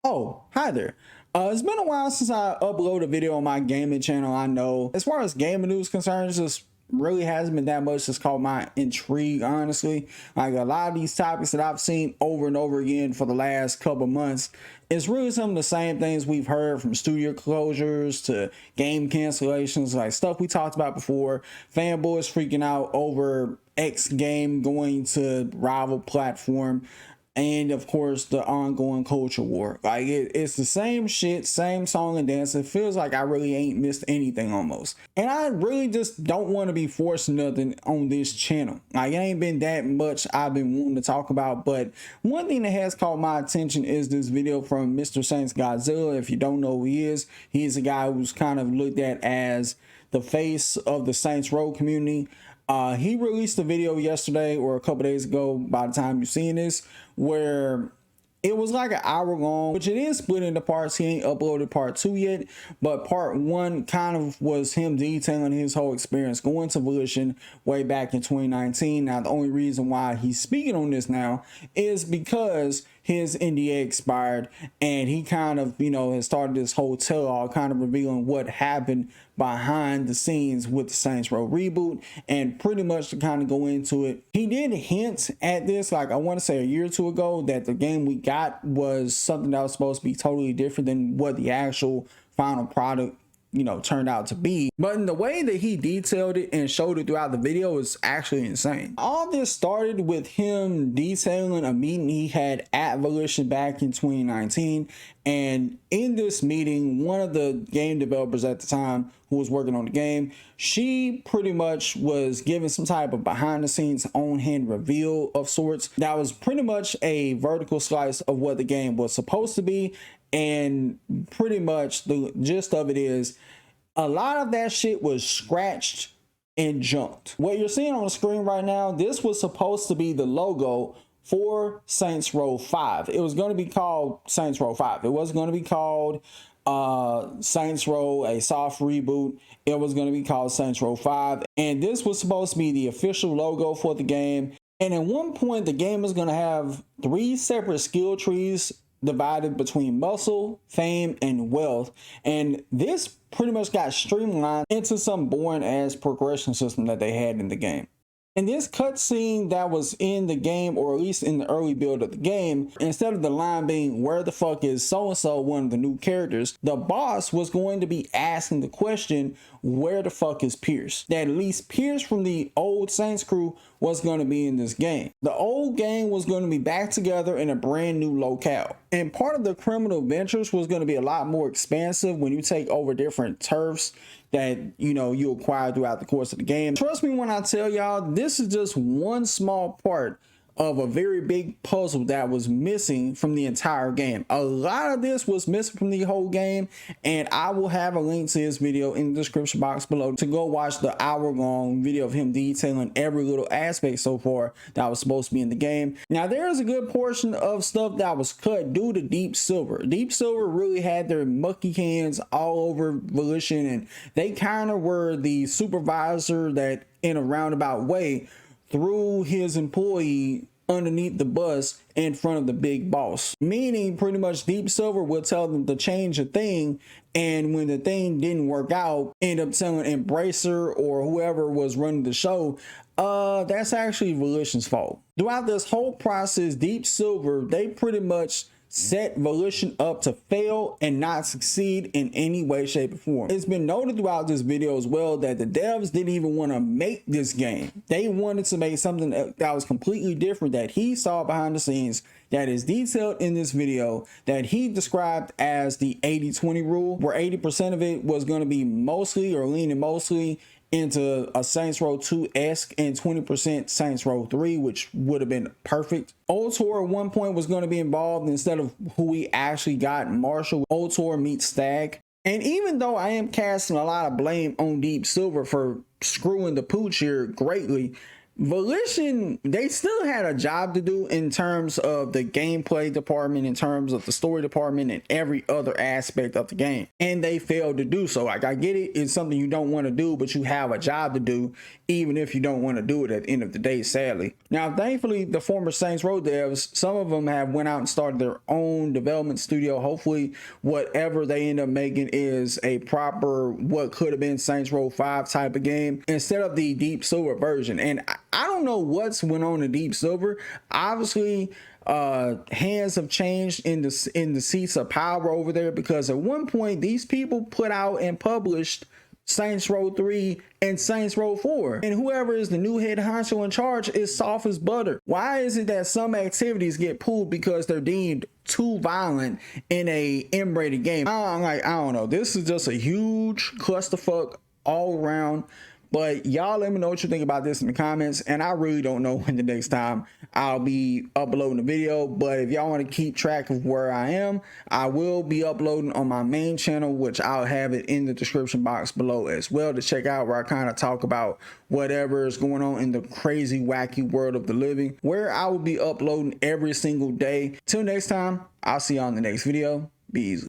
Oh, hi there. It's been a while since I uploaded a video on my gaming channel. I know as far as gaming news concerns, just really hasn't been that much that's caught my intrigue, honestly. Like a lot of these topics that I've seen over and over again for the last couple months, it's really some of the same things we've heard, from studio closures to game cancellations, like stuff we talked about before, fanboys freaking out over X game going to rival platform, and of course the ongoing culture war. Like it's the same shit, same song and dance. It feels like I really ain't missed anything almost, and I really just don't want to be forcing nothing on this channel. Like it ain't been that much I've been wanting to talk about, but one thing that has caught my attention is this video from MrSaintsGodzilla. If you don't know who he is, he's a guy who's kind of looked at as the face of the Saints Row community. He released a video yesterday or a couple days ago, by the time you're seeing this, where it was like an hour long, which it is split into parts. He ain't uploaded part 2 yet, but part 1 kind of was him detailing his whole experience going to Volition way back in 2019. Now, the only reason why he's speaking on this now is because his NDA expired, and he kind of, has started this whole tell-all, kind of revealing what happened behind the scenes with the Saints Row reboot. And pretty much to kind of go into it, he did hint at this, like I want to say a year or two ago, that the game we got was something that was supposed to be totally different than what the actual final product turned out to be. But in the way that he detailed it and showed it throughout the video is actually insane. All this started with him detailing a meeting he had at Volition back in 2019, and in this meeting, one of the game developers at the time who was working on the game, she pretty much was giving some type of behind the scenes on hand reveal of sorts that was pretty much a vertical slice of what the game was supposed to be. And pretty much the gist of it is a lot of that shit was scratched and junked. What you're seeing on the screen right now, this was supposed to be the logo for Saints Row 5. It was going to be called Saints Row 5. It wasn't going to be called Saints Row, a soft reboot. It was going to be called Saints Row 5. And this was supposed to be the official logo for the game. And at one point, the game was going to have 3 separate skill trees divided between muscle, fame, and wealth. And this pretty much got streamlined into some boring ass progression system that they had in the game. And this cutscene that was in the game, or at least in the early build of the game, instead of the line being, "Where the fuck is so-and-so," one of the new characters, the boss was going to be asking the question, "Where the fuck is Pierce?" That at least Pierce from the old Saints crew was going to be in this game. The old gang was going to be back together in a brand new locale. And part of the criminal ventures was going to be a lot more expansive when you take over different turfs that you acquire throughout the course of the game. Trust me when I tell y'all, this is just one small part of a very big puzzle that was missing from the entire game. A lot of this was missing from the whole game, and I will have a link to this video in the description box below to go watch the hour-long video of him detailing every little aspect so far that was supposed to be in the game. Now, there is a good portion of stuff that was cut due to Deep Silver. Deep Silver really had their mucky hands all over Volition, and they kind of were the supervisor that, in a roundabout way, threw his employee underneath the bus in front of the big boss. Meaning pretty much Deep Silver would tell them to change a thing, and when the thing didn't work out, end up telling Embracer or whoever was running the show, that's actually Volition's fault. Throughout this whole process, Deep Silver, they pretty much set Volition up to fail and not succeed in any way, shape, or form. It's been noted throughout this video as well that the devs didn't even want to make this game. They wanted to make something that was completely different, that he saw behind the scenes, that is detailed in this video, that he described as the 80-20 rule, where 80% of it was going to be mostly, or leaning mostly, into a Saints Row 2-esque, and 20% Saints Row 3, which would have been perfect. Ultor at one point was going to be involved instead of who we actually got, Marshall. Ultor meets Stag. And even though I am casting a lot of blame on Deep Silver for screwing the pooch here greatly, Volition, they still had a job to do in terms of the gameplay department, in terms of the story department, and every other aspect of the game. And they failed to do so. Like, I get it, it's something you don't want to do, but you have a job to do, even if you don't want to do it at the end of the day, sadly. Now, thankfully, the former Saints Row devs, some of them have went out and started their own development studio. Hopefully, whatever they end up making is a proper, what could have been Saints Row 5 type of game, instead of the Deep Silver version. And I don't know what's went on in Deep Silver. Obviously, hands have changed in the seats of power over there, because at one point these people put out and published Saints Row 3 and Saints Row 4, and whoever is the new head honcho in charge is soft as butter. Why is it that some activities get pulled because they're deemed too violent in a M-rated game? I don't know. This is just a huge clusterfuck all around. But y'all let me know what you think about this in the comments, and I really don't know when the next time I'll be uploading a video. But if y'all want to keep track of where I am, I will be uploading on my main channel, which I'll have it in the description box below as well, to check out, where I kind of talk about whatever is going on in the crazy wacky world of the living, where I will be uploading every single day. Till next time, I'll see y'all in the next video. Be easy.